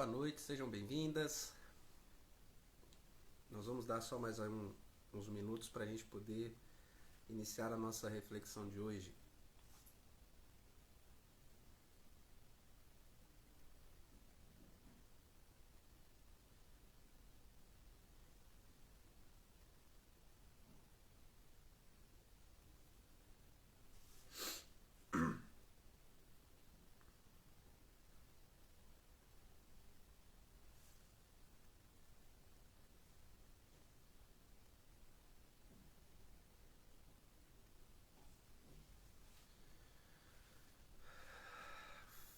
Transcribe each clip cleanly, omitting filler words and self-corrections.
Boa noite, sejam bem-vindas. Nós vamos dar só mais uns minutos para a gente poder iniciar a nossa reflexão de hoje.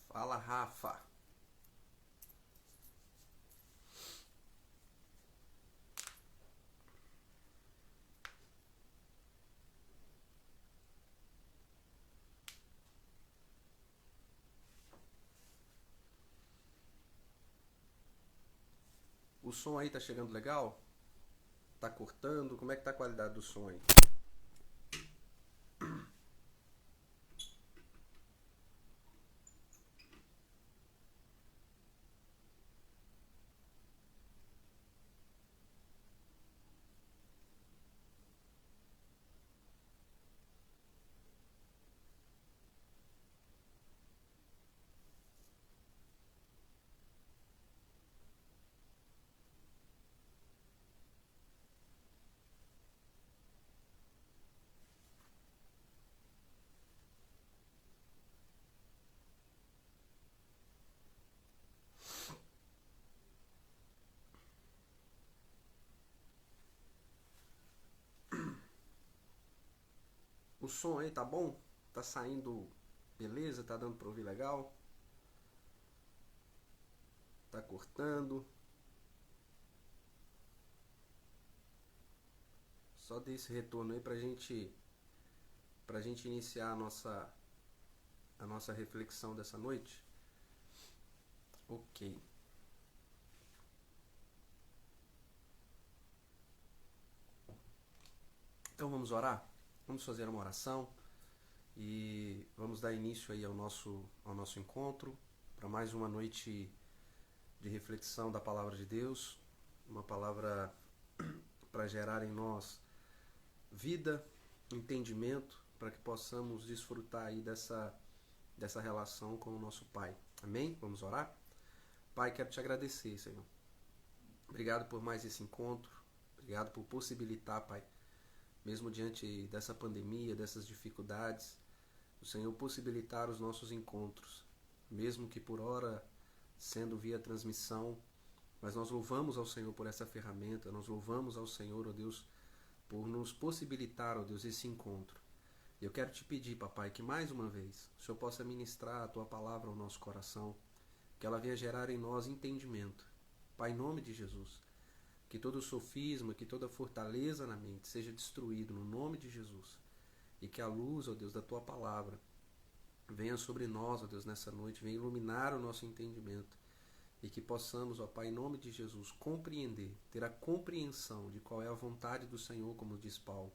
Fala, Rafa. O som aí tá chegando legal? Tá cortando? Como é que tá a qualidade do som aí? O som aí tá bom? Tá saindo beleza? Tá dando pra ouvir legal? Tá cortando? Só dê esse retorno aí pra gente iniciar a nossa reflexão dessa noite. Ok. Então vamos orar? Vamos fazer uma oração e vamos dar início aí ao nosso encontro para mais uma noite de reflexão da Palavra de Deus, uma palavra para gerar em nós vida, entendimento, para que possamos desfrutar aí dessa relação com o nosso Pai. Amém? Vamos orar? Pai, quero te agradecer, Senhor. Obrigado por mais esse encontro, obrigado por possibilitar, Pai, mesmo diante dessa pandemia, dessas dificuldades, o Senhor possibilitar os nossos encontros, mesmo que por hora sendo via transmissão, mas nós louvamos ao Senhor por essa ferramenta, nós louvamos ao Senhor, ó Deus, por nos possibilitar, ó Deus, esse encontro. E eu quero te pedir, papai, que mais uma vez o Senhor possa ministrar a tua palavra ao nosso coração, que ela venha gerar em nós entendimento. Pai, em nome de Jesus, que todo sofisma, que toda fortaleza na mente seja destruído no nome de Jesus. E que a luz, ó Deus, da tua palavra venha sobre nós, ó Deus, nessa noite, venha iluminar o nosso entendimento. E que possamos, ó Pai, em nome de Jesus, compreender, ter a compreensão de qual é a vontade do Senhor, como diz Paulo.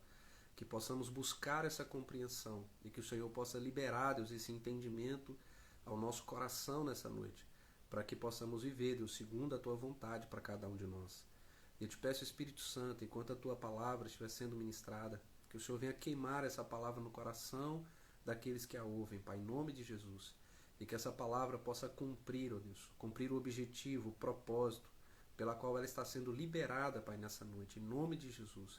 Que possamos buscar essa compreensão e que o Senhor possa liberar, Deus, esse entendimento ao nosso coração nessa noite, para que possamos viver, Deus, segundo a tua vontade para cada um de nós. Eu te peço, Espírito Santo, enquanto a tua palavra estiver sendo ministrada, que o Senhor venha queimar essa palavra no coração daqueles que a ouvem, Pai, em nome de Jesus. E que essa palavra possa cumprir, ó Deus, cumprir o objetivo, o propósito pela qual ela está sendo liberada, Pai, nessa noite, em nome de Jesus.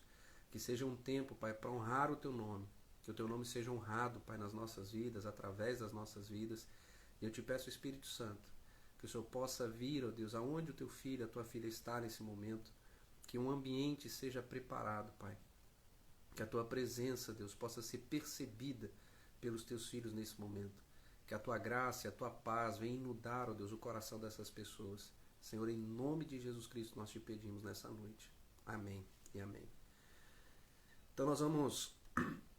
Que seja um tempo, Pai, para honrar o teu nome, que o teu nome seja honrado, Pai, nas nossas vidas, através das nossas vidas. E eu te peço, Espírito Santo, que o Senhor possa vir, ó Deus, aonde o teu filho, a tua filha está nesse momento, que um ambiente seja preparado, Pai. Que a tua presença, Deus, possa ser percebida pelos teus filhos nesse momento. Que a tua graça e a tua paz venham inundar, ó Deus, o coração dessas pessoas. Senhor, em nome de Jesus Cristo nós te pedimos nessa noite. Amém e amém. Então nós vamos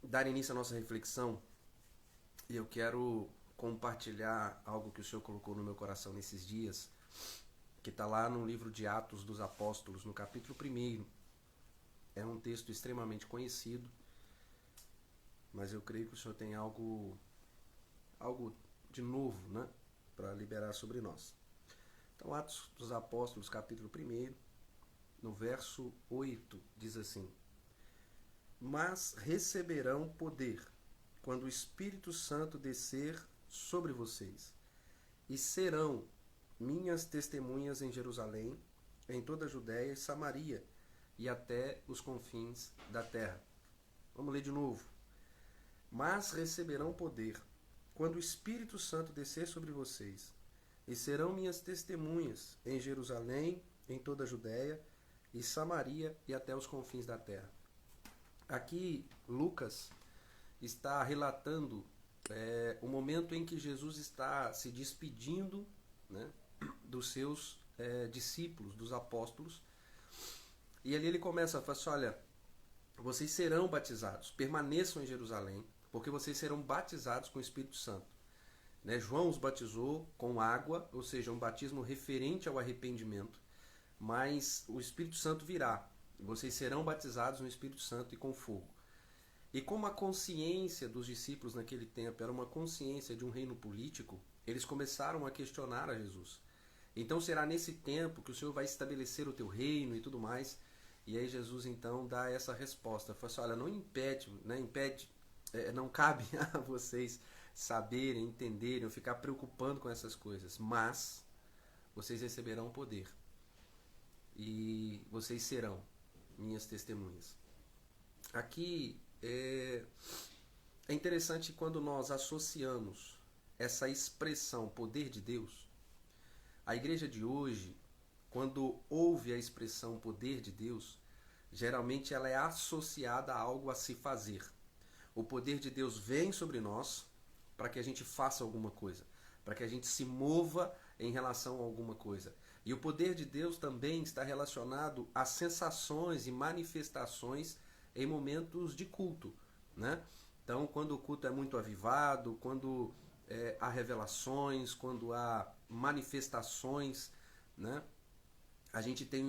dar início à nossa reflexão e eu quero compartilhar algo que o Senhor colocou no meu coração nesses dias, que está lá no livro de Atos dos Apóstolos, no capítulo 1. É um texto extremamente conhecido, mas eu creio que o Senhor tem algo de novo, né, para liberar sobre nós. Então, Atos dos Apóstolos, capítulo 1, no verso 8, diz assim: Mas receberão poder quando o Espírito Santo descer sobre vocês, e serão minhas testemunhas em Jerusalém, em toda a Judéia e Samaria, e até os confins da terra. Vamos ler de novo. Mas receberão poder quando o Espírito Santo descer sobre vocês, e serão minhas testemunhas em Jerusalém, em toda a Judéia e Samaria e até os confins da terra. Aqui Lucas está relatando o momento em que Jesus está se despedindo, né, dos seus discípulos, dos apóstolos. E ali ele começa a falar assim: olha, vocês serão batizados, permaneçam em Jerusalém, porque vocês serão batizados com o Espírito Santo. Né? João os batizou com água, ou seja, um batismo referente ao arrependimento, mas o Espírito Santo virá. Vocês serão batizados no Espírito Santo e com fogo. E como a consciência dos discípulos naquele tempo era uma consciência de um reino político, eles começaram a questionar a Jesus. Então será nesse tempo que o Senhor vai estabelecer o teu reino e tudo mais. E aí Jesus então dá essa resposta. Fala assim: olha, não não cabe a vocês saberem, entenderem, ou ficar preocupando com essas coisas, mas vocês receberão poder e vocês serão minhas testemunhas. Aqui é interessante quando nós associamos essa expressão poder de Deus. A igreja de hoje, quando ouve a expressão poder de Deus, geralmente ela é associada a algo a se fazer. O poder de Deus vem sobre nós para que a gente faça alguma coisa, para que a gente se mova em relação a alguma coisa. E o poder de Deus também está relacionado a sensações e manifestações em momentos de culto, né? Então, quando o culto é muito avivado, quando há revelações, quando há manifestações, né? A gente tem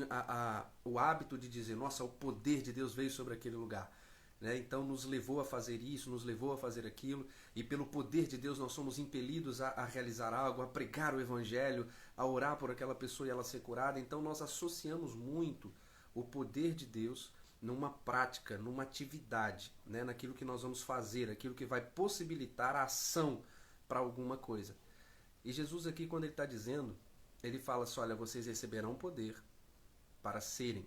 o hábito de dizer: nossa, o poder de Deus veio sobre aquele lugar. Né? Então nos levou a fazer isso, nos levou a fazer aquilo, e pelo poder de Deus nós somos impelidos a realizar algo, a pregar o Evangelho, a orar por aquela pessoa e ela ser curada. Então nós associamos muito o poder de Deus numa prática, numa atividade, né? Naquilo que nós vamos fazer, aquilo que vai possibilitar a ação para alguma coisa. E Jesus aqui, quando ele está dizendo, ele fala assim: olha, vocês receberão poder para serem.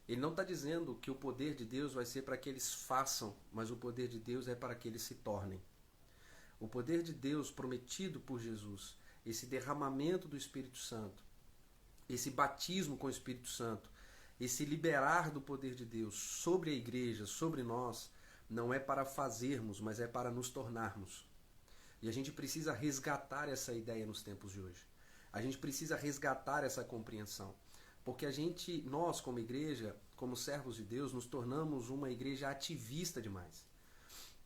Ele não está dizendo que o poder de Deus vai ser para que eles façam, mas o poder de Deus é para que eles se tornem. O poder de Deus prometido por Jesus, esse derramamento do Espírito Santo, esse batismo com o Espírito Santo, esse liberar do poder de Deus sobre a igreja, sobre nós, não é para fazermos, mas é para nos tornarmos. E a gente precisa resgatar essa ideia nos tempos de hoje. A gente precisa resgatar essa compreensão. Porque nós como igreja, como servos de Deus, nos tornamos uma igreja ativista demais.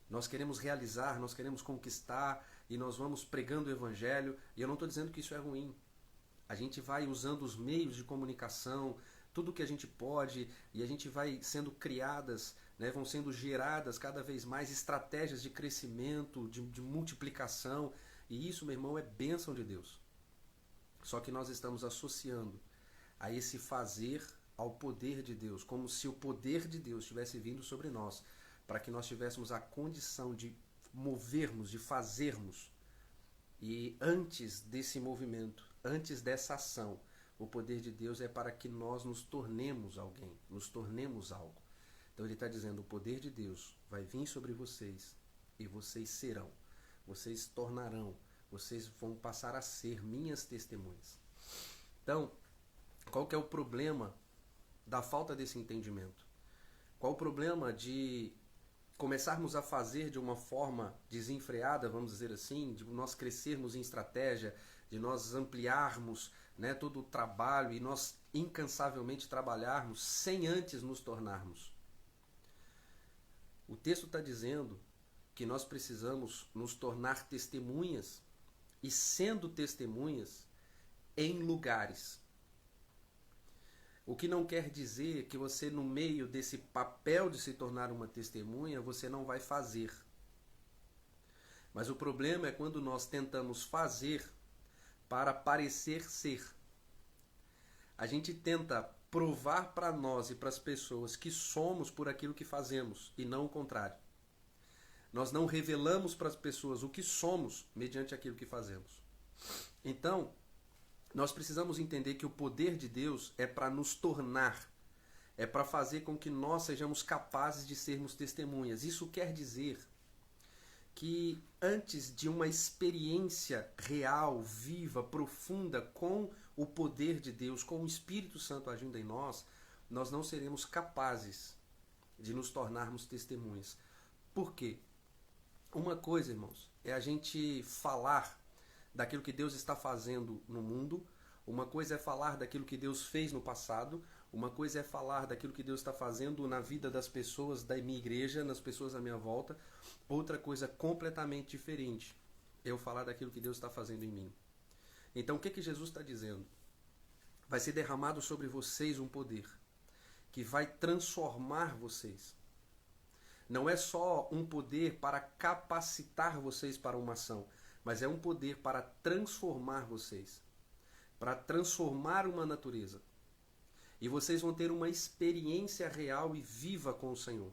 Nós queremos realizar, nós queremos conquistar, e nós vamos pregando o Evangelho, e eu não estou dizendo que isso é ruim. A gente vai usando os meios de comunicação, tudo que a gente pode, e a gente vai sendo criadas, né, vão sendo geradas cada vez mais estratégias de crescimento, de multiplicação, e isso, meu irmão, é bênção de Deus. Só que nós estamos associando a esse fazer ao poder de Deus, como se o poder de Deus tivesse vindo sobre nós, para que nós tivéssemos a condição de movermos, de fazermos. E antes desse movimento, antes dessa ação, o poder de Deus é para que nós nos tornemos alguém, nos tornemos algo. Então ele está dizendo: o poder de Deus vai vir sobre vocês e vocês serão, vocês tornarão, vocês vão passar a ser minhas testemunhas. Então, qual que é o problema da falta desse entendimento? Qual o problema de começarmos a fazer de uma forma desenfreada, vamos dizer assim, de nós crescermos em estratégia, de nós ampliarmos, né, todo o trabalho e nós incansavelmente trabalharmos sem antes nos tornarmos? O texto está dizendo que nós precisamos nos tornar testemunhas, e sendo testemunhas em lugares. O que não quer dizer que você, no meio desse papel de se tornar uma testemunha, você não vai fazer. Mas o problema é quando nós tentamos fazer para parecer ser. A gente tenta provar para nós e para as pessoas que somos por aquilo que fazemos e não o contrário. Nós não revelamos para as pessoas o que somos mediante aquilo que fazemos. Então, nós precisamos entender que o poder de Deus é para nos tornar, é para fazer com que nós sejamos capazes de sermos testemunhas. Isso quer dizer que antes de uma experiência real, viva, profunda com o poder de Deus, com o Espírito Santo agindo em nós, nós não seremos capazes de nos tornarmos testemunhas. Por quê? Uma coisa, irmãos, é a gente falar daquilo que Deus está fazendo no mundo, uma coisa é falar daquilo que Deus fez no passado, uma coisa é falar daquilo que Deus está fazendo na vida das pessoas da minha igreja, nas pessoas à minha volta, outra coisa completamente diferente é eu falar daquilo que Deus está fazendo em mim. Então o que Jesus está dizendo? Vai ser derramado sobre vocês um poder que vai transformar vocês. Não é só um poder para capacitar vocês para uma ação, mas é um poder para transformar vocês, para transformar uma natureza. E vocês vão ter uma experiência real e viva com o Senhor.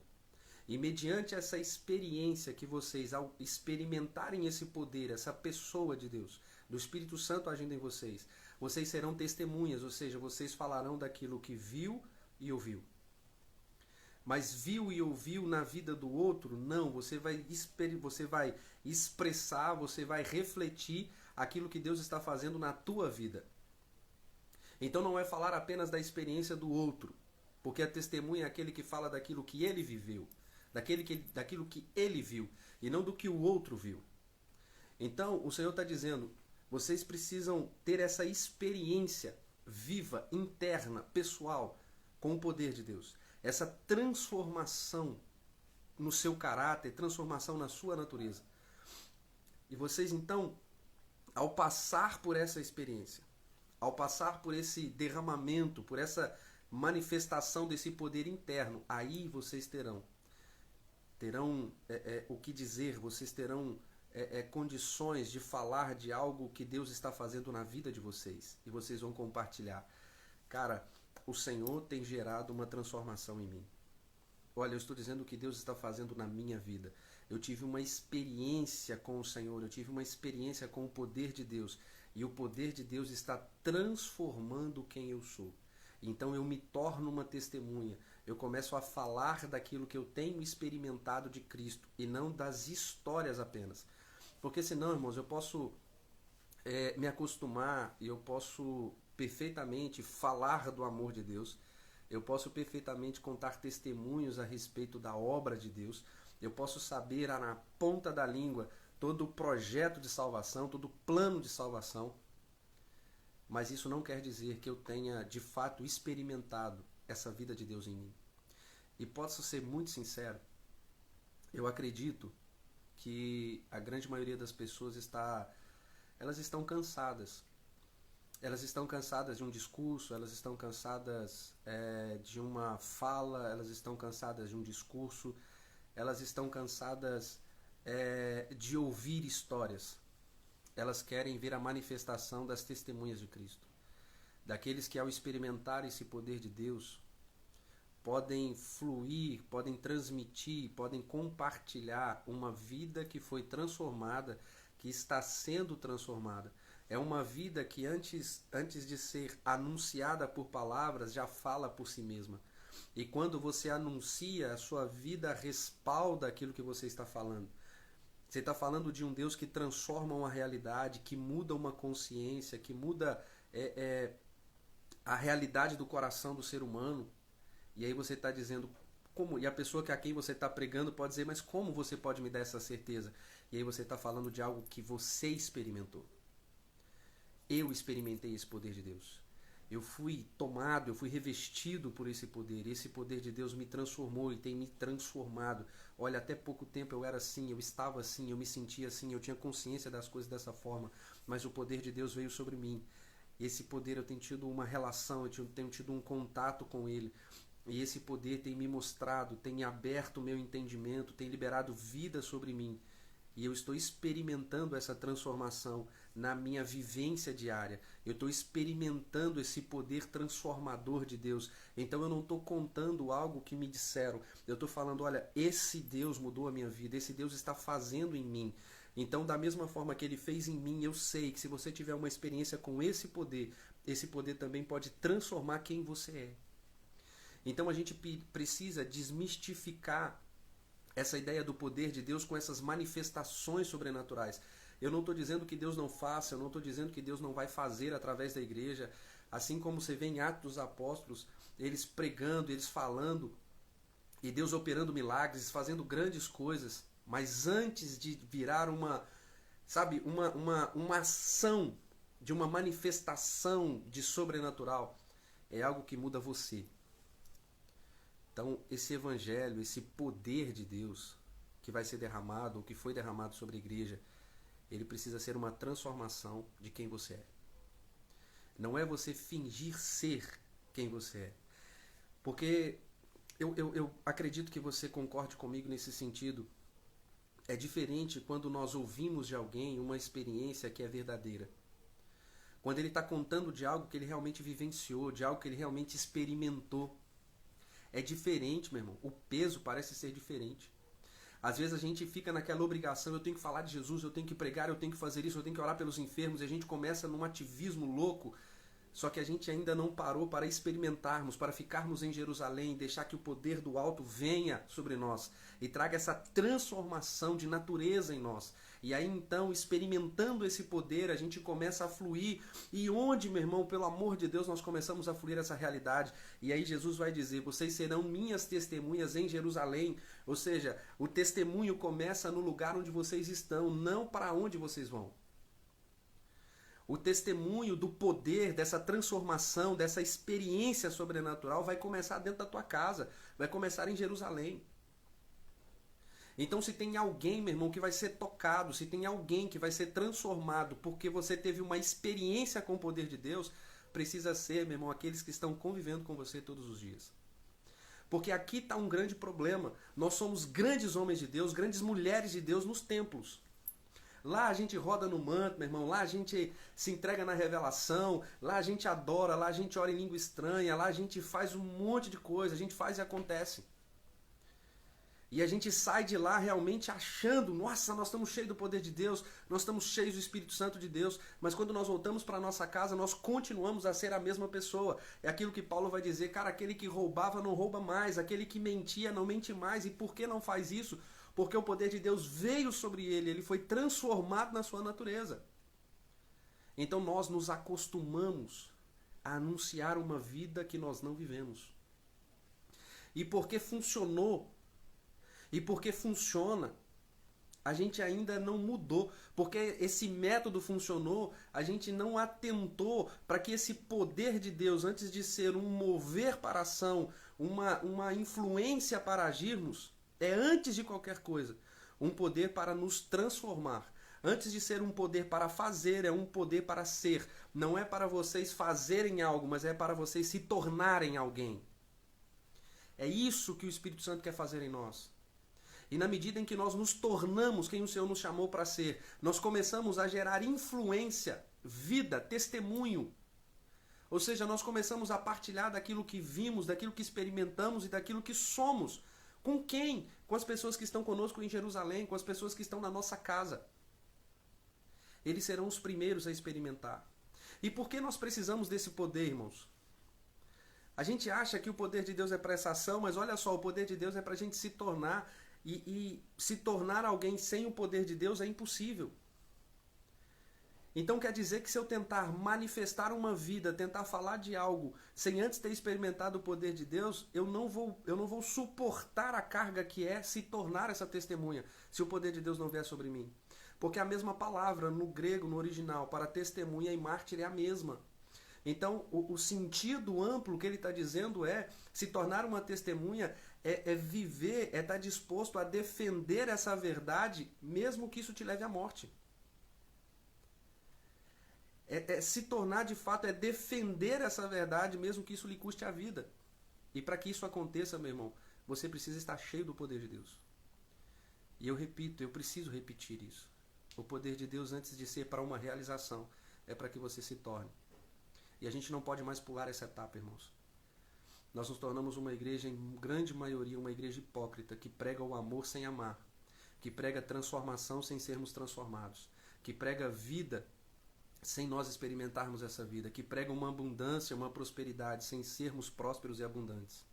E mediante essa experiência que vocês, ao experimentarem esse poder, essa pessoa de Deus, do Espírito Santo agindo em vocês, vocês serão testemunhas, ou seja, vocês falarão daquilo que viu e ouviu. Mas viu e ouviu na vida do outro? Não, você vai expressar, você vai refletir aquilo que Deus está fazendo na tua vida. Então não é falar apenas da experiência do outro, porque a testemunha é aquele que fala daquilo que ele viveu, daquilo que ele viu, e não do que o outro viu. Então o Senhor está dizendo, vocês precisam ter essa experiência viva, interna, pessoal, com o poder de Deus. Essa transformação no seu caráter, transformação na sua natureza. E vocês então, ao passar por essa experiência, ao passar por esse derramamento, por essa manifestação desse poder interno, aí vocês terão o que dizer, vocês terão condições de falar de algo que Deus está fazendo na vida de vocês. E vocês vão compartilhar. Cara, o Senhor tem gerado uma transformação em mim. Olha, eu estou dizendo o que Deus está fazendo na minha vida. Eu tive uma experiência com o Senhor, eu tive uma experiência com o poder de Deus. E o poder de Deus está transformando quem eu sou. Então eu me torno uma testemunha. Eu começo a falar daquilo que eu tenho experimentado de Cristo e não das histórias apenas. Porque senão, irmãos, eu posso me acostumar e eu posso perfeitamente falar do amor de Deus, eu posso perfeitamente contar testemunhos a respeito da obra de Deus, eu posso saber na ponta da língua todo o projeto de salvação, todo o plano de salvação, mas isso não quer dizer que eu tenha de fato experimentado essa vida de Deus em mim. E posso ser muito sincero, eu acredito que a grande maioria das pessoas elas estão cansadas. Elas estão cansadas de um discurso, elas estão cansadas de uma fala, elas estão cansadas de um discurso, elas estão cansadas de ouvir histórias. Elas querem ver a manifestação das testemunhas de Cristo. Daqueles que ao experimentar esse poder de Deus, podem fluir, podem transmitir, podem compartilhar uma vida que foi transformada, que está sendo transformada. É uma vida que antes de ser anunciada por palavras, já fala por si mesma. E quando você anuncia, a sua vida respalda aquilo que você está falando. Você está falando de um Deus que transforma uma realidade, que muda uma consciência, que muda a realidade do coração do ser humano. E aí você está dizendo, como? E a pessoa a quem você está pregando pode dizer, mas como você pode me dar essa certeza? E aí você está falando de algo que você experimentou. Eu experimentei esse poder de Deus. Eu fui tomado, eu fui revestido por esse poder. Esse poder de Deus me transformou e tem me transformado. Olha, até pouco tempo eu era assim, eu estava assim, eu me sentia assim, eu tinha consciência das coisas dessa forma. Mas o poder de Deus veio sobre mim. E esse poder eu tenho tido uma relação, eu tenho tido um contato com ele. E esse poder tem me mostrado, tem aberto o meu entendimento, tem liberado vida sobre mim. E eu estou experimentando essa transformação na minha vivência diária. Eu estou experimentando esse poder transformador de Deus. Então eu não estou contando algo que me disseram. Eu estou falando, olha, esse Deus mudou a minha vida, esse Deus está fazendo em mim. Então, da mesma forma que ele fez em mim, eu sei que se você tiver uma experiência com esse poder também pode transformar quem você é. Então a gente precisa desmistificar essa ideia do poder de Deus com essas manifestações sobrenaturais. Eu não estou dizendo que Deus não faça, eu não estou dizendo que Deus não vai fazer através da igreja, assim como você vê em Atos dos Apóstolos, eles pregando, eles falando, e Deus operando milagres, fazendo grandes coisas, mas antes de virar uma ação, de uma manifestação de sobrenatural, é algo que muda você. Então, esse evangelho, esse poder de Deus que vai ser derramado, ou que foi derramado sobre a igreja, ele precisa ser uma transformação de quem você é. Não é você fingir ser quem você é. Porque eu acredito que você concorde comigo nesse sentido. É diferente quando nós ouvimos de alguém uma experiência que é verdadeira. Quando ele está contando de algo que ele realmente vivenciou, de algo que ele realmente experimentou. É diferente, meu irmão. O peso parece ser diferente. Às vezes a gente fica naquela obrigação, eu tenho que falar de Jesus, eu tenho que pregar, eu tenho que fazer isso, eu tenho que orar pelos enfermos, e a gente começa num ativismo louco, só que a gente ainda não parou para experimentarmos, para ficarmos em Jerusalém, deixar que o poder do alto venha sobre nós e traga essa transformação de natureza em nós. E aí então, experimentando esse poder, a gente começa a fluir. E onde, meu irmão, pelo amor de Deus, nós começamos a fluir essa realidade? E aí Jesus vai dizer, vocês serão minhas testemunhas em Jerusalém. Ou seja, o testemunho começa no lugar onde vocês estão, não para onde vocês vão. O testemunho do poder, dessa transformação, dessa experiência sobrenatural vai começar dentro da tua casa, vai começar em Jerusalém. Então se tem alguém, meu irmão, que vai ser tocado, se tem alguém que vai ser transformado porque você teve uma experiência com o poder de Deus, precisa ser, meu irmão, aqueles que estão convivendo com você todos os dias. Porque aqui está um grande problema. Nós somos grandes homens de Deus, grandes mulheres de Deus nos templos. Lá a gente roda no manto, meu irmão, lá a gente se entrega na revelação, lá a gente adora, lá a gente ora em língua estranha, lá a gente faz um monte de coisa, a gente faz e acontece. E a gente sai de lá realmente achando, nossa, nós estamos cheios do poder de Deus, nós estamos cheios do Espírito Santo de Deus, mas quando nós voltamos para a nossa casa, nós continuamos a ser a mesma pessoa. É aquilo que Paulo vai dizer, cara, aquele que roubava não rouba mais, aquele que mentia não mente mais. E por que não faz isso? Porque o poder de Deus veio sobre ele, ele foi transformado na sua natureza. Então nós nos acostumamos a anunciar uma vida que nós não vivemos. E porque funcionou, e porque funciona, a gente ainda não mudou. Porque esse método funcionou, a gente não atentou para que esse poder de Deus, antes de ser um mover para a ação, uma influência para agirmos, é antes de qualquer coisa, um poder para nos transformar. Antes de ser um poder para fazer, é um poder para ser. Não é para vocês fazerem algo, mas é para vocês se tornarem alguém. É isso que o Espírito Santo quer fazer em nós. E na medida em que nós nos tornamos quem o Senhor nos chamou para ser, nós começamos a gerar influência, vida, testemunho. Ou seja, nós começamos a partilhar daquilo que vimos, daquilo que experimentamos e daquilo que somos. Com quem? Com as pessoas que estão conosco em Jerusalém, com as pessoas que estão na nossa casa. Eles serão os primeiros a experimentar. E por que nós precisamos desse poder, irmãos? A gente acha que o poder de Deus é para essa ação, mas olha só, o poder de Deus é para a gente se tornar. E se tornar alguém sem o poder de Deus é impossível. Então quer dizer que se eu tentar manifestar uma vida, tentar falar de algo, sem antes ter experimentado o poder de Deus, eu não vou suportar a carga que é se tornar essa testemunha, se o poder de Deus não vier sobre mim. Porque a mesma palavra no grego, no original, para testemunha e mártir é a mesma. Então o sentido amplo que ele está dizendo é se tornar uma testemunha, é viver, é estar disposto a defender essa verdade, mesmo que isso te leve à morte. Se tornar de fato, é defender essa verdade, mesmo que isso lhe custe a vida. E para que isso aconteça, meu irmão, você precisa estar cheio do poder de Deus. E eu repito, eu preciso repetir isso. O poder de Deus, antes de ser para uma realização, é para que você se torne. E a gente não pode mais pular essa etapa, irmãos. Nós nos tornamos uma igreja, em grande maioria, uma igreja hipócrita, que prega o amor sem amar, que prega transformação sem sermos transformados, que prega vida sem nós experimentarmos essa vida, que prega uma abundância, uma prosperidade, sem sermos prósperos e abundantes.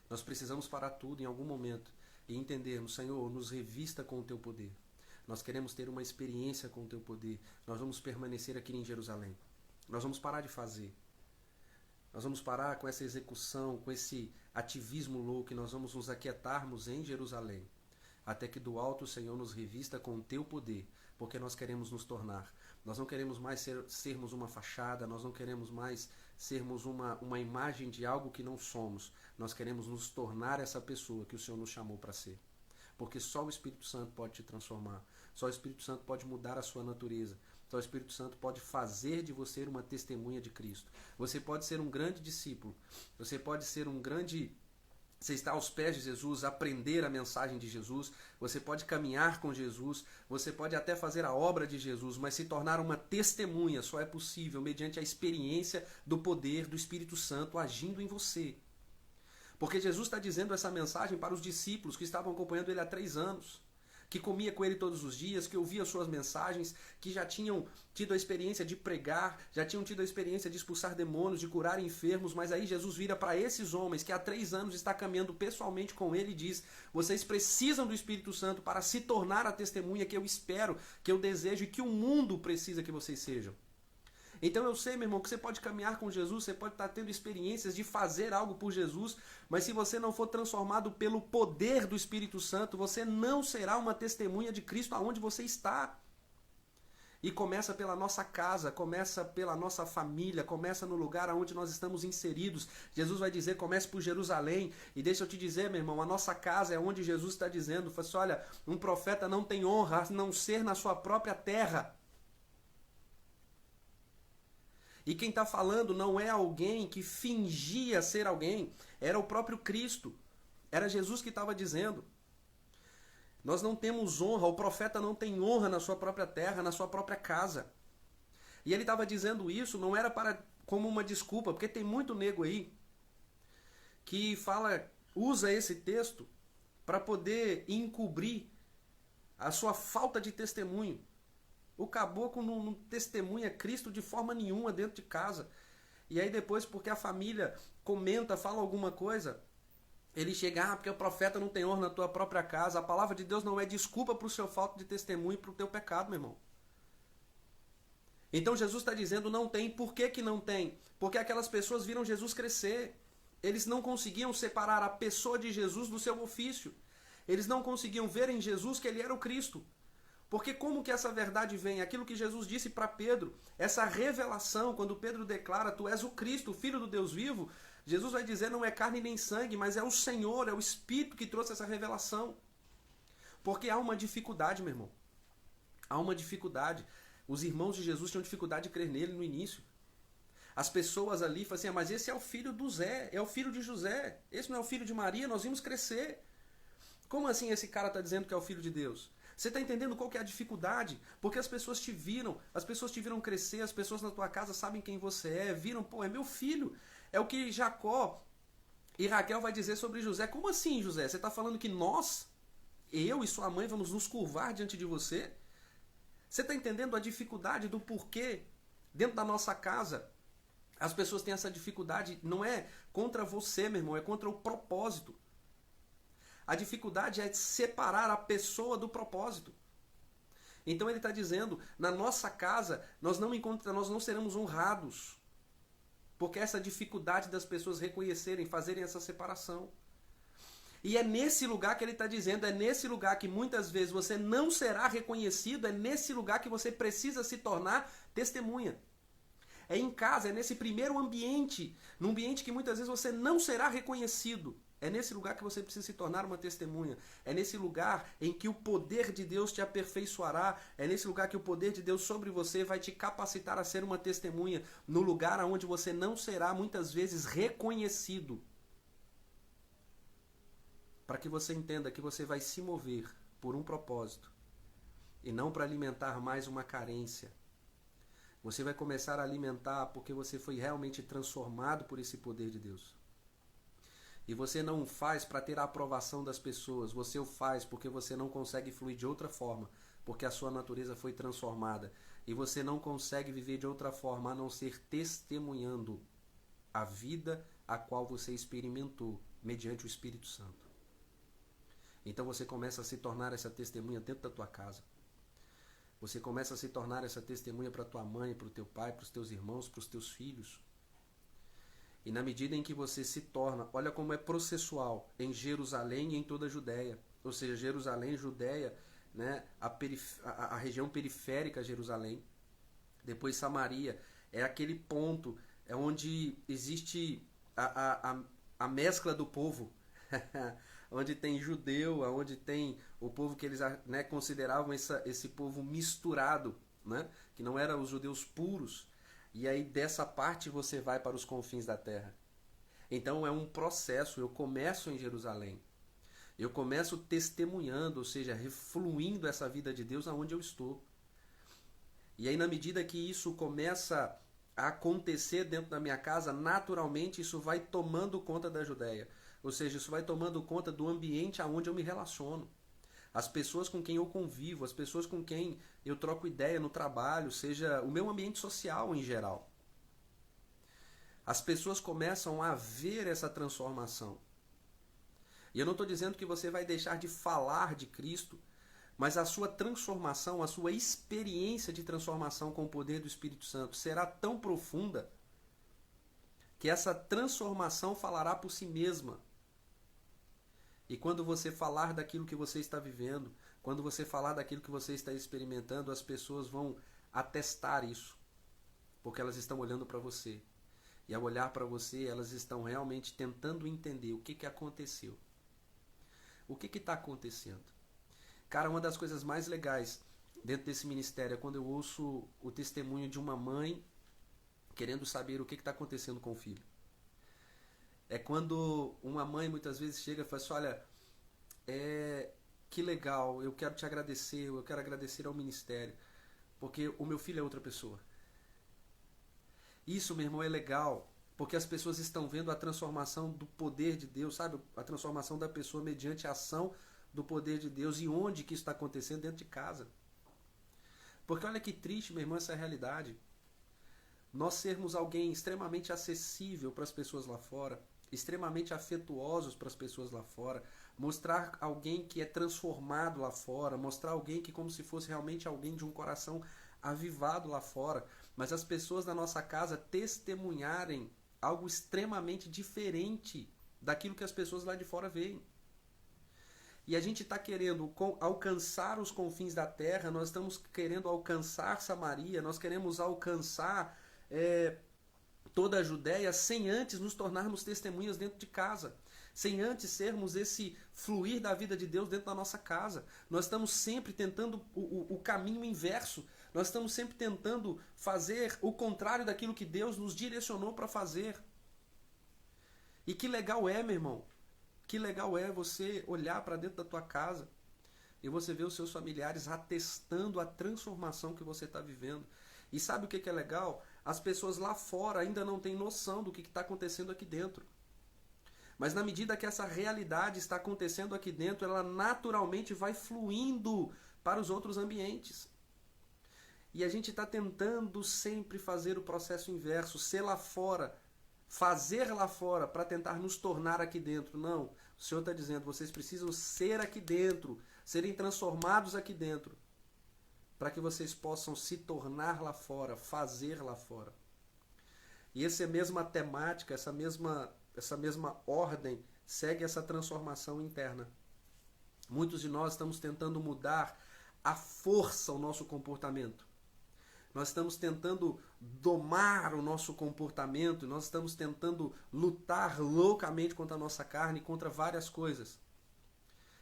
Nós precisamos parar tudo em algum momento e entendermos, Senhor, nos revista com o Teu poder. Nós queremos ter uma experiência com o Teu poder. Nós vamos permanecer aqui em Jerusalém. Nós vamos parar de fazer. Nós vamos parar com essa execução, com esse ativismo louco, e nós vamos nos aquietarmos em Jerusalém, até que do alto o Senhor nos revista com o Teu poder, porque nós queremos nos tornar. Nós não queremos mais sermos uma fachada, nós não queremos mais sermos uma imagem de algo que não somos. Nós queremos nos tornar essa pessoa que o Senhor nos chamou para ser. Porque só o Espírito Santo pode te transformar. Só o Espírito Santo pode mudar a sua natureza. Só o Espírito Santo pode fazer de você uma testemunha de Cristo. Você pode ser um grande discípulo. Você pode ser um grande... Você está aos pés de Jesus, aprender a mensagem de Jesus, você pode caminhar com Jesus, você pode até fazer a obra de Jesus, mas se tornar uma testemunha só é possível mediante a experiência do poder do Espírito Santo agindo em você. Porque Jesus está dizendo essa mensagem para os discípulos que estavam acompanhando ele há 3 anos. Que comia com ele todos os dias, que ouvia suas mensagens, que já tinham tido a experiência de pregar, já tinham tido a experiência de expulsar demônios, de curar enfermos, mas aí Jesus vira para esses homens que há 3 anos está caminhando pessoalmente com ele e diz: vocês precisam do Espírito Santo para se tornar a testemunha que eu espero, que eu desejo e que o mundo precisa que vocês sejam. Então eu sei, meu irmão, que você pode caminhar com Jesus, você pode estar tendo experiências de fazer algo por Jesus, mas se você não for transformado pelo poder do Espírito Santo, você não será uma testemunha de Cristo aonde você está. E começa pela nossa casa, começa pela nossa família, começa no lugar onde nós estamos inseridos. Jesus vai dizer, comece por Jerusalém. E deixa eu te dizer, meu irmão, a nossa casa é onde Jesus está dizendo, fala assim, olha, um profeta não tem honra a não ser na sua própria terra. E quem está falando não é alguém que fingia ser alguém, era o próprio Cristo. Era Jesus que estava dizendo. Nós não temos honra, o profeta não tem honra na sua própria terra, na sua própria casa. E ele estava dizendo isso, não era como uma desculpa, porque tem muito nego aí que usa esse texto para poder encobrir a sua falta de testemunho. O caboclo não testemunha Cristo de forma nenhuma dentro de casa. E aí depois, porque a família comenta, fala alguma coisa, ele chega, porque o profeta não tem honra na tua própria casa. A palavra de Deus não é desculpa para o seu falta de testemunho e para o teu pecado, meu irmão. Então Jesus está dizendo, não tem. Por que não tem? Porque aquelas pessoas viram Jesus crescer. Eles não conseguiam separar a pessoa de Jesus do seu ofício. Eles não conseguiam ver em Jesus que ele era o Cristo. Porque como que essa verdade vem? Aquilo que Jesus disse para Pedro, essa revelação, quando Pedro declara, tu és o Cristo, o Filho do Deus vivo, Jesus vai dizer, não é carne nem sangue, mas é o Senhor, é o Espírito que trouxe essa revelação. Porque há uma dificuldade, meu irmão. Há uma dificuldade. Os irmãos de Jesus tinham dificuldade de crer nele no início. As pessoas ali falam assim, mas esse é o filho do Zé, é o filho de José, esse não é o filho de Maria, nós vimos crescer. Como assim esse cara está dizendo que é o filho de Deus? Você está entendendo qual que é a dificuldade? Porque as pessoas te viram crescer, as pessoas na tua casa sabem quem você é, viram, é meu filho. É o que Jacó e Raquel vai dizer sobre José. Como assim, José? Você está falando que nós, eu e sua mãe, vamos nos curvar diante de você? Você está entendendo a dificuldade do porquê dentro da nossa casa as pessoas têm essa dificuldade? Não é contra você, meu irmão, é contra o propósito. A dificuldade é separar a pessoa do propósito. Então ele está dizendo, na nossa casa, nós não seremos honrados. Porque essa dificuldade das pessoas reconhecerem, fazerem essa separação. E é nesse lugar que ele está dizendo, é nesse lugar que muitas vezes você não será reconhecido, é nesse lugar que você precisa se tornar testemunha. É em casa, é nesse primeiro ambiente, num ambiente que muitas vezes você não será reconhecido. É nesse lugar que você precisa se tornar uma testemunha. É nesse lugar em que o poder de Deus te aperfeiçoará. É nesse lugar que o poder de Deus sobre você vai te capacitar a ser uma testemunha. No lugar onde você não será muitas vezes reconhecido. Para que você entenda que você vai se mover por um propósito. e não para alimentar mais uma carência. Você vai começar a alimentar porque você foi realmente transformado por esse poder de Deus. E você não o faz para ter a aprovação das pessoas, você o faz porque você não consegue fluir de outra forma, porque a sua natureza foi transformada. E você não consegue viver de outra forma a não ser testemunhando a vida a qual você experimentou mediante o Espírito Santo. Então você começa a se tornar essa testemunha dentro da tua casa. Você começa a se tornar essa testemunha para tua mãe, para o teu pai, para os teus irmãos, para os teus filhos. E na medida em que você se torna, olha como é processual, em Jerusalém e em toda a Judéia. Ou seja, Jerusalém, Judéia, né, a região periférica a Jerusalém. Depois Samaria, é aquele ponto onde existe a mescla do povo. Onde tem judeu, onde tem o povo que eles, né, consideravam esse povo misturado, né, que não eram os judeus puros. E aí dessa parte você vai para os confins da terra. Então é um processo. Eu começo em Jerusalém. Eu começo testemunhando, ou seja, refluindo essa vida de Deus aonde eu estou. E aí na medida que isso começa a acontecer dentro da minha casa, naturalmente isso vai tomando conta da Judéia. Ou seja, isso vai tomando conta do ambiente aonde eu me relaciono. As pessoas com quem eu convivo, as pessoas com quem eu troco ideia no trabalho, seja o meu ambiente social em geral. As pessoas começam a ver essa transformação. E eu não estou dizendo que você vai deixar de falar de Cristo, mas a sua transformação, a sua experiência de transformação com o poder do Espírito Santo será tão profunda que essa transformação falará por si mesma. E quando você falar daquilo que você está vivendo, quando você falar daquilo que você está experimentando, as pessoas vão atestar isso, porque elas estão olhando para você. E ao olhar para você, elas estão realmente tentando entender o que aconteceu. O que está acontecendo? Cara, uma das coisas mais legais dentro desse ministério é quando eu ouço o testemunho de uma mãe querendo saber o que está acontecendo com o filho. É quando uma mãe muitas vezes chega e fala assim, olha, que legal, eu quero te agradecer, eu quero agradecer ao ministério, porque o meu filho é outra pessoa. Isso, meu irmão, é legal, porque as pessoas estão vendo a transformação do poder de Deus, sabe? A transformação da pessoa mediante a ação do poder de Deus. E onde que isso está acontecendo? Dentro de casa. Porque olha que triste, meu irmão, essa realidade. Nós sermos alguém extremamente acessível para as pessoas lá fora, extremamente afetuosos para as pessoas lá fora, mostrar alguém que é transformado lá fora, mostrar alguém que como se fosse realmente alguém de um coração avivado lá fora, mas as pessoas da nossa casa testemunharem algo extremamente diferente daquilo que as pessoas lá de fora veem. E a gente está querendo alcançar os confins da terra, nós estamos querendo alcançar Samaria, nós queremos alcançar toda a Judéia sem antes nos tornarmos testemunhas dentro de casa, sem antes sermos esse fluir da vida de Deus dentro da nossa casa. Nós estamos sempre tentando o caminho inverso, nós estamos sempre tentando fazer o contrário daquilo que Deus nos direcionou para fazer. E que legal é, meu irmão, que legal é você olhar para dentro da tua casa e você ver os seus familiares atestando a transformação que você está vivendo. E sabe o que é legal? As pessoas lá fora ainda não têm noção do que está acontecendo aqui dentro. Mas na medida que essa realidade está acontecendo aqui dentro, ela naturalmente vai fluindo para os outros ambientes. E a gente está tentando sempre fazer o processo inverso, ser lá fora, fazer lá fora para tentar nos tornar aqui dentro. Não, o Senhor está dizendo, vocês precisam ser aqui dentro, serem transformados aqui dentro, para que vocês possam se tornar lá fora, fazer lá fora. E essa mesma temática, essa mesma ordem, segue essa transformação interna. Muitos de nós estamos tentando mudar à força o nosso comportamento. Nós estamos tentando domar o nosso comportamento, nós estamos tentando lutar loucamente contra a nossa carne, contra várias coisas,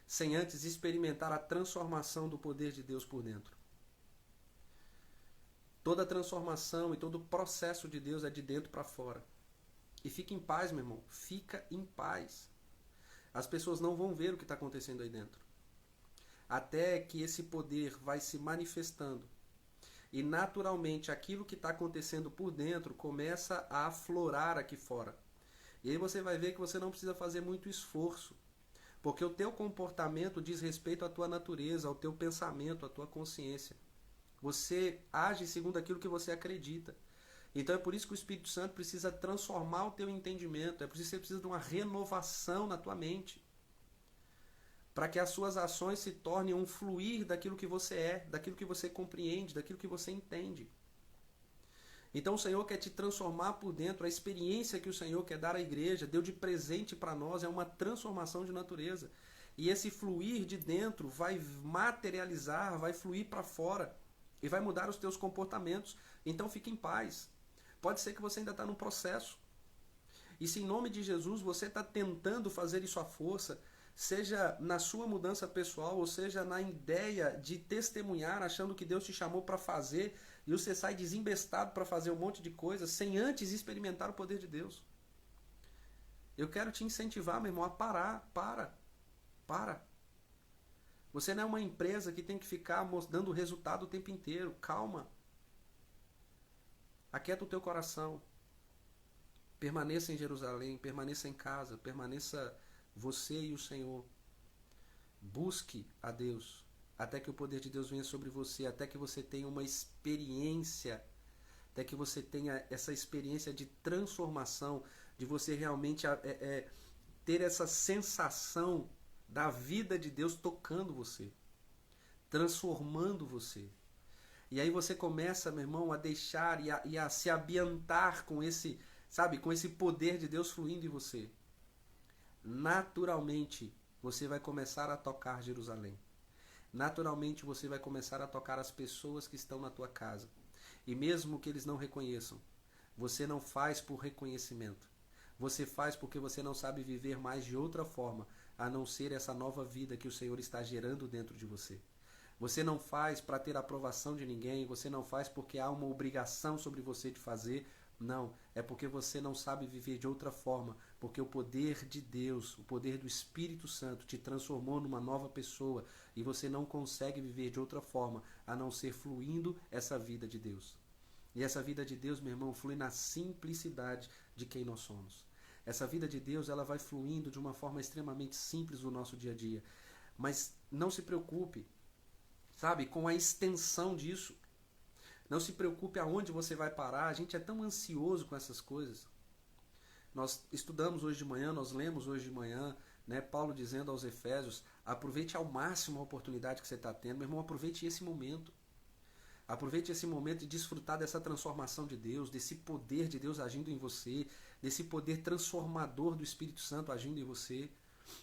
sem antes experimentar a transformação do poder de Deus por dentro. Toda transformação e todo o processo de Deus é de dentro para fora. E fica em paz, meu irmão, fica em paz. As pessoas não vão ver o que está acontecendo aí dentro. até que esse poder vai se manifestando. E naturalmente aquilo que está acontecendo por dentro começa a aflorar aqui fora. E aí você vai ver que você não precisa fazer muito esforço, porque o teu comportamento diz respeito à tua natureza, ao teu pensamento, à tua consciência. Você age segundo aquilo que você acredita. Então é por isso que o Espírito Santo precisa transformar o teu entendimento, é por isso que você precisa de uma renovação na tua mente, para que as suas ações se tornem um fluir daquilo que você é, daquilo que você compreende, daquilo que você entende. Então o Senhor quer te transformar por dentro, a experiência que o Senhor quer dar à igreja, deu de presente para nós, é uma transformação de natureza. E esse fluir de dentro vai materializar, vai fluir para fora e vai mudar os teus comportamentos. Então fique em paz. Pode ser que você ainda está num processo. E se em nome de Jesus você está tentando fazer isso à força, seja na sua mudança pessoal, ou seja na ideia de testemunhar, achando que Deus te chamou para fazer, e você sai desembestado para fazer um monte de coisas, sem antes experimentar o poder de Deus. Eu quero te incentivar, meu irmão, a parar. Para. Você não é uma empresa que tem que ficar dando resultado o tempo inteiro. Calma. Aquieta o teu coração. Permaneça em Jerusalém, permaneça em casa, permaneça você e o Senhor. Busque a Deus, até que o poder de Deus venha sobre você, até que você tenha uma experiência, até que você tenha essa experiência de transformação, de você realmente ter essa sensação da vida de Deus tocando você, transformando você. E aí você começa, meu irmão, a deixar e a se ambientar com esse, sabe, com esse poder de Deus fluindo em você. Naturalmente, você vai começar a tocar Jerusalém. Naturalmente, você vai começar a tocar as pessoas que estão na tua casa. E mesmo que eles não reconheçam, você não faz por reconhecimento. Você faz porque você não sabe viver mais de outra forma, a não ser essa nova vida que o Senhor está gerando dentro de você. Você não faz para ter a aprovação de ninguém, você não faz porque há uma obrigação sobre você de fazer. Não, é porque você não sabe viver de outra forma, porque o poder de Deus, o poder do Espírito Santo te transformou numa nova pessoa e você não consegue viver de outra forma a não ser fluindo essa vida de Deus. E essa vida de Deus, meu irmão, flui na simplicidade de quem nós somos. Essa vida de Deus, ela vai fluindo de uma forma extremamente simples no nosso dia a dia. Mas não se preocupe, sabe, com a extensão disso. Não se preocupe aonde você vai parar. A gente é tão ansioso com essas coisas. Nós estudamos hoje de manhã, nós lemos hoje de manhã, né, Paulo dizendo aos Efésios, aproveite ao máximo a oportunidade que você está tendo. Meu irmão, aproveite esse momento. Aproveite esse momento de desfrutar dessa transformação de Deus, desse poder de Deus agindo em você, desse poder transformador do Espírito Santo agindo em você.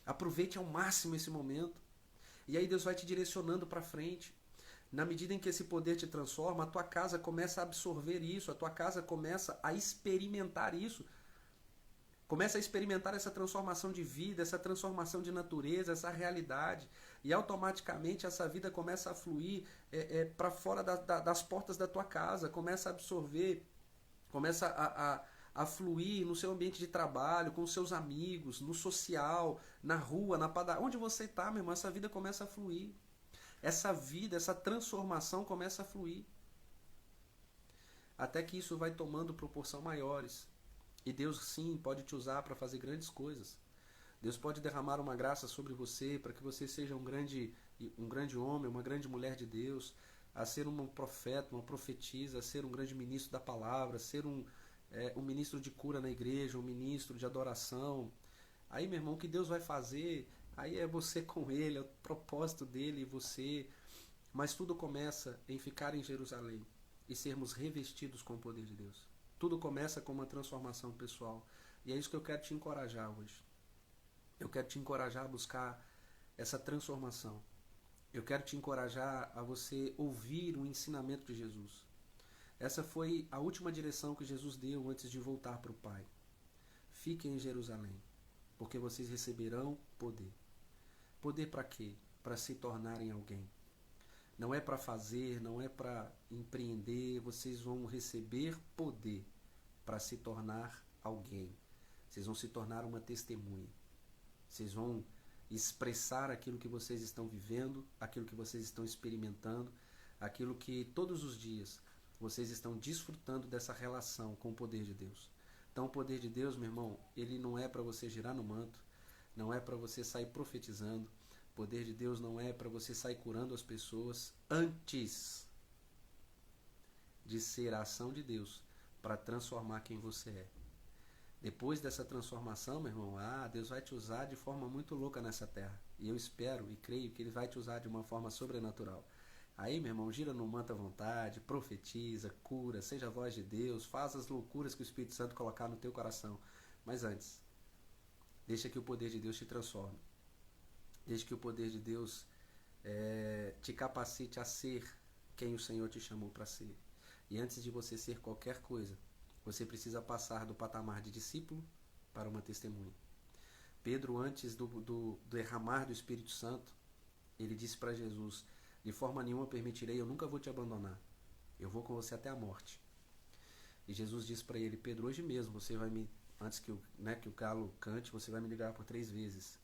Aproveite ao máximo esse momento. E aí Deus vai te direcionando para frente. Na medida em que esse poder te transforma, a tua casa começa a absorver isso, a tua casa começa a experimentar isso. Começa a experimentar essa transformação de vida, essa transformação de natureza, essa realidade. E automaticamente essa vida começa a fluir para fora das portas da tua casa, começa a absorver, começa a fluir no seu ambiente de trabalho, com os seus amigos, no social, na rua, na padaria. Onde você está, meu irmão, essa vida começa a fluir. Essa vida, essa transformação começa a fluir. Até que isso vai tomando proporção maiores. E Deus sim pode te usar para fazer grandes coisas. Deus pode derramar uma graça sobre você para que você seja um grande homem, uma grande mulher de Deus, a ser um profeta, uma profetisa, a ser um grande ministro da palavra, a ser um ministro de cura na igreja, um ministro de adoração. Aí, meu irmão, o que Deus vai fazer, aí é você com Ele, é o propósito dele e você. Mas tudo começa em ficar em Jerusalém e sermos revestidos com o poder de Deus. Tudo começa com uma transformação pessoal. E é isso que eu quero te encorajar hoje. Eu quero te encorajar a buscar essa transformação. Eu quero te encorajar a você ouvir o ensinamento de Jesus. Essa foi a última direção que Jesus deu antes de voltar para o Pai. Fiquem em Jerusalém, porque vocês receberão poder. Poder para quê? Para se tornarem alguém. Não é para fazer, não é para empreender, vocês vão receber poder para se tornar alguém. Vocês vão se tornar uma testemunha. Vocês vão expressar aquilo que vocês estão vivendo, aquilo que vocês estão experimentando, aquilo que todos os dias vocês estão desfrutando dessa relação com o poder de Deus. Então o poder de Deus, meu irmão, ele não é para você girar no manto, não é para você sair profetizando, o poder de Deus não é para você sair curando as pessoas antes de ser a ação de Deus para transformar quem você é. Depois dessa transformação, meu irmão, Deus vai te usar de forma muito louca nessa terra. E eu espero e creio que Ele vai te usar de uma forma sobrenatural. Aí, meu irmão, gira no manto à vontade, profetiza, cura, seja a voz de Deus, faz as loucuras que o Espírito Santo colocar no teu coração. Mas antes, deixa que o poder de Deus te transforme. Deixa que o poder de Deus te capacite a ser quem o Senhor te chamou para ser. E antes de você ser qualquer coisa, você precisa passar do patamar de discípulo para uma testemunha. Pedro, antes do derramar do Espírito Santo, ele disse para Jesus: de forma nenhuma permitirei, eu nunca vou te abandonar. Eu vou com você até a morte. E Jesus disse para ele: Pedro, hoje mesmo você vai me, antes que o galo cante, você vai me ligar por 3 vezes.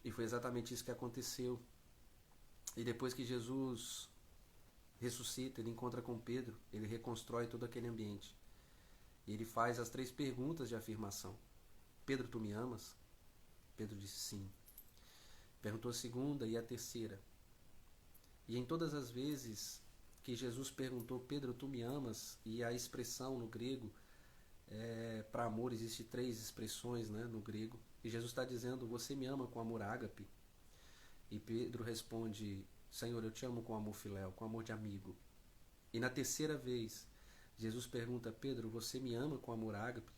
E foi exatamente isso que aconteceu. E depois que Jesus ressuscita, ele encontra com Pedro, ele reconstrói todo aquele ambiente. E ele faz as 3 perguntas de afirmação. Pedro, tu me amas? Pedro disse sim. Perguntou a segunda e a terceira. E em todas as vezes que Jesus perguntou, Pedro, tu me amas? E a expressão no grego, para amor, existe 3 expressões, né, no grego. E Jesus está dizendo, você me ama com amor ágape? E Pedro responde, Senhor, eu te amo com amor filéu, com amor de amigo. E na terceira vez, Jesus pergunta, Pedro, você me ama com amor ágape?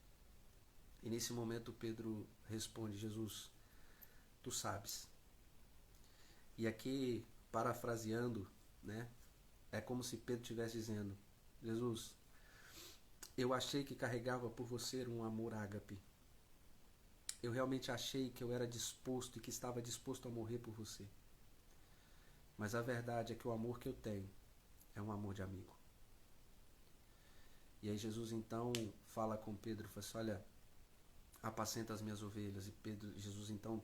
E nesse momento Pedro responde, Jesus, tu sabes. E aqui, parafraseando, né, é como se Pedro estivesse dizendo, Jesus, eu achei que carregava por você um amor ágape. Eu realmente achei que eu era disposto e que estava disposto a morrer por você. Mas a verdade é que o amor que eu tenho é um amor de amigo. E aí Jesus então fala com Pedro, fala assim, olha, apacenta as minhas ovelhas. E Jesus então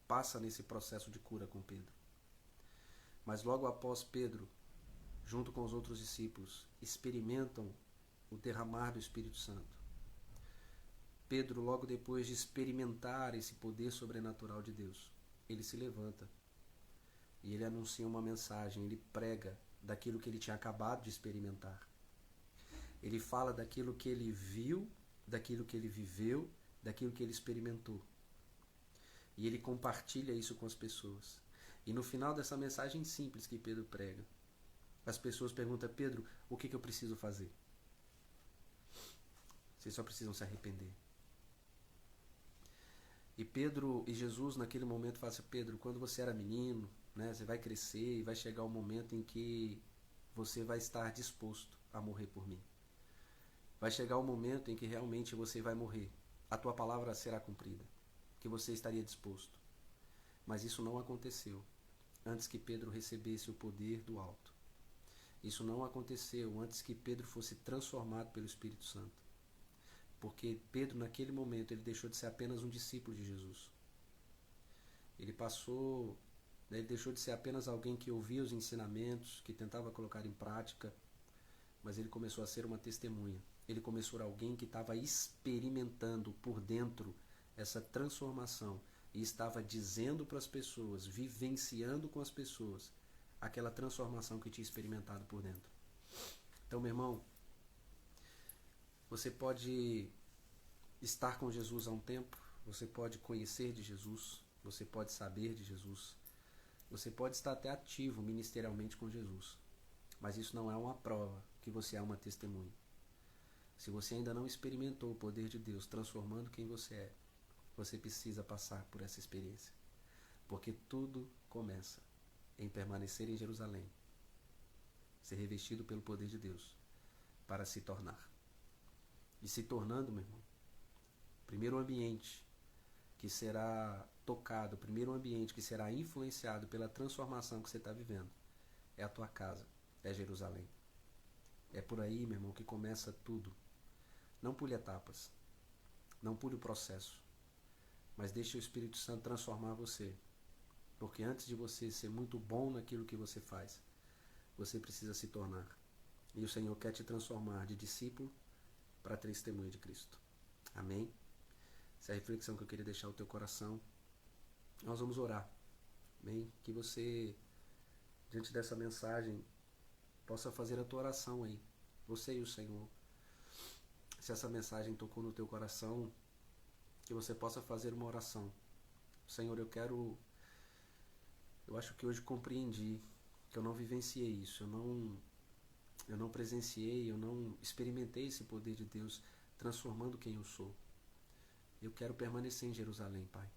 passa nesse processo de cura com Pedro. Mas logo após Pedro, junto com os outros discípulos, experimentam o derramar do Espírito Santo. Pedro, logo depois de experimentar esse poder sobrenatural de Deus, ele se levanta e ele anuncia uma mensagem, ele prega daquilo que ele tinha acabado de experimentar. Ele fala daquilo que ele viu, daquilo que ele viveu, daquilo que ele experimentou. E ele compartilha isso com as pessoas. E no final dessa mensagem simples que Pedro prega, as pessoas perguntam, Pedro, o que eu preciso fazer? Vocês só precisam se arrepender. E Pedro e Jesus naquele momento falam assim, Pedro, quando você era menino, né, você vai crescer e vai chegar o momento em que você vai estar disposto a morrer por mim. Vai chegar o momento em que realmente você vai morrer. A tua palavra será cumprida, que você estaria disposto. Mas isso não aconteceu antes que Pedro recebesse o poder do alto. Isso não aconteceu antes que Pedro fosse transformado pelo Espírito Santo. Porque Pedro, naquele momento, ele deixou de ser apenas um discípulo de Jesus. Ele deixou de ser apenas alguém que ouvia os ensinamentos, que tentava colocar em prática, mas ele começou a ser uma testemunha. Ele começou a ser alguém que estava experimentando por dentro essa transformação e estava dizendo para as pessoas, vivenciando com as pessoas, aquela transformação que tinha experimentado por dentro. Então, meu irmão, você pode estar com Jesus há um tempo, você pode conhecer de Jesus, você pode saber de Jesus, você pode estar até ativo ministerialmente com Jesus, mas isso não é uma prova que você é uma testemunha. Se você ainda não experimentou o poder de Deus transformando quem você é, você precisa passar por essa experiência, porque tudo começa em permanecer em Jerusalém, ser revestido pelo poder de Deus, para se tornar. E se tornando, meu irmão, o primeiro ambiente que será tocado, o primeiro ambiente que será influenciado pela transformação que você está vivendo, é a tua casa, é Jerusalém. É por aí, meu irmão, que começa tudo. Não pule etapas, não pule o processo, mas deixe o Espírito Santo transformar você Porque antes de você ser muito bom naquilo que você faz, você precisa se tornar. E o Senhor quer te transformar de discípulo para testemunha de Cristo. Amém? Essa é a reflexão que eu queria deixar no teu coração. Nós vamos orar. Amém? Que você, diante dessa mensagem, possa fazer a tua oração aí. Você e o Senhor. Se essa mensagem tocou no teu coração, que você possa fazer uma oração. Senhor, eu acho que hoje compreendi que eu não vivenciei isso, eu não presenciei, eu não experimentei esse poder de Deus transformando quem eu sou. Eu quero permanecer em Jerusalém, Pai.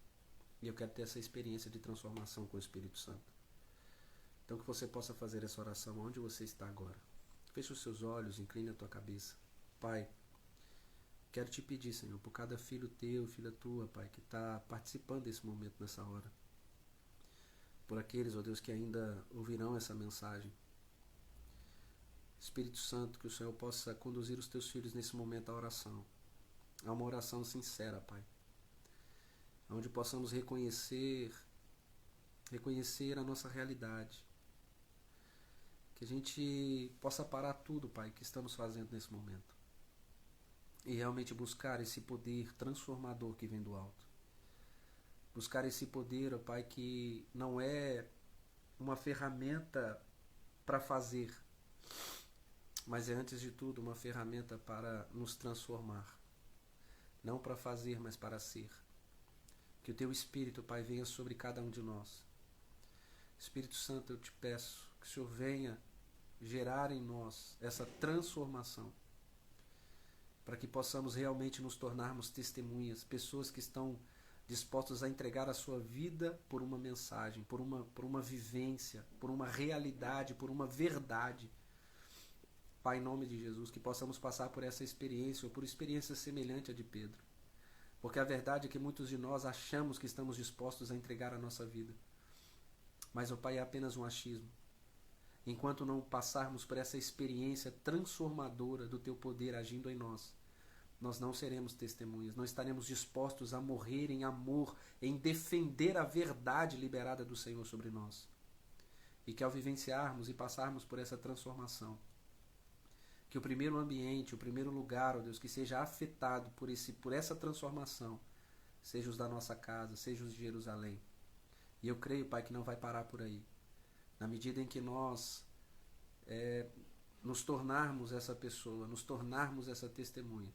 E eu quero ter essa experiência de transformação com o Espírito Santo. Então que você possa fazer essa oração onde você está agora. Feche os seus olhos, incline a tua cabeça. Pai, quero te pedir, Senhor, por cada filho teu, filha tua, Pai, que está participando desse momento nessa hora. Por aqueles, ó Deus, que ainda ouvirão essa mensagem. Espírito Santo, que o Senhor possa conduzir os teus filhos nesse momento à oração. A uma oração sincera, Pai. Onde possamos reconhecer a nossa realidade. Que a gente possa parar tudo, Pai, que estamos fazendo nesse momento. E realmente buscar esse poder transformador que vem do alto. Buscar esse poder, ó Pai, que não é uma ferramenta para fazer, mas é antes de tudo uma ferramenta para nos transformar. Não para fazer, mas para ser. Que o Teu Espírito, Pai, venha sobre cada um de nós. Espírito Santo, eu te peço que o Senhor venha gerar em nós essa transformação, para que possamos realmente nos tornarmos testemunhas, pessoas que estão dispostos a entregar a sua vida por uma mensagem, por uma vivência, por uma realidade, por uma verdade. Pai, em nome de Jesus, que possamos passar por essa experiência, ou por experiência semelhante à de Pedro. Porque a verdade é que muitos de nós achamos que estamos dispostos a entregar a nossa vida. Mas, ó Pai, é apenas um achismo. Enquanto não passarmos por essa experiência transformadora do Teu poder agindo em nós, nós não seremos testemunhas, não estaremos dispostos a morrer em amor, em defender a verdade liberada do Senhor sobre nós. E que ao vivenciarmos e passarmos por essa transformação, que o primeiro ambiente, o primeiro lugar, ó Deus, que seja afetado por essa transformação, seja os da nossa casa, seja os de Jerusalém. E eu creio, Pai, que não vai parar por aí. Na medida em que nós nos tornarmos essa pessoa, nos tornarmos essa testemunha,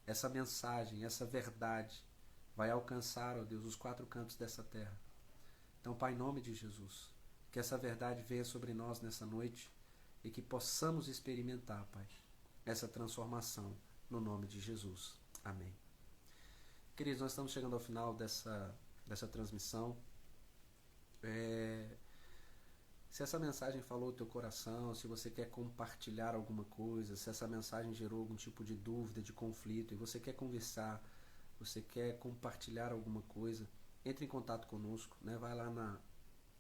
essa mensagem, essa verdade vai alcançar, ó Deus, os 4 cantos dessa terra. Então, Pai, em nome de Jesus, que essa verdade venha sobre nós nessa noite e que possamos experimentar, Pai, essa transformação no nome de Jesus. Amém. Queridos, nós estamos chegando ao final dessa transmissão. Se essa mensagem falou o teu coração, se você quer compartilhar alguma coisa, se essa mensagem gerou algum tipo de dúvida, de conflito, e você quer conversar, você quer compartilhar alguma coisa, entre em contato conosco, né? Vai lá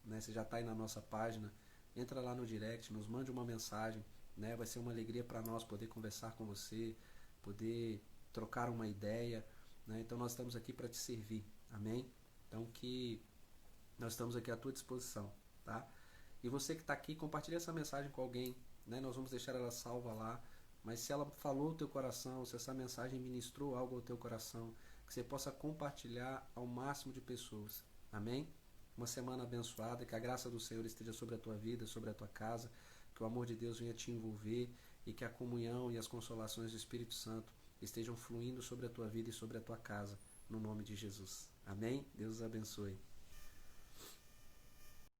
você já está aí na nossa página, entra lá no direct, nos mande uma mensagem, né? Vai ser uma alegria para nós poder conversar com você, poder trocar uma ideia, né? Então nós estamos aqui para te servir, amém? Então que nós estamos aqui à tua disposição, tá? E você que está aqui, compartilhe essa mensagem com alguém, né? Nós vamos deixar ela salva lá, mas se ela falou o teu coração, se essa mensagem ministrou algo ao teu coração, que você possa compartilhar ao máximo de pessoas, amém? Uma semana abençoada, que a graça do Senhor esteja sobre a tua vida, sobre a tua casa, que o amor de Deus venha te envolver e que a comunhão e as consolações do Espírito Santo estejam fluindo sobre a tua vida e sobre a tua casa, no nome de Jesus. Amém? Deus os abençoe.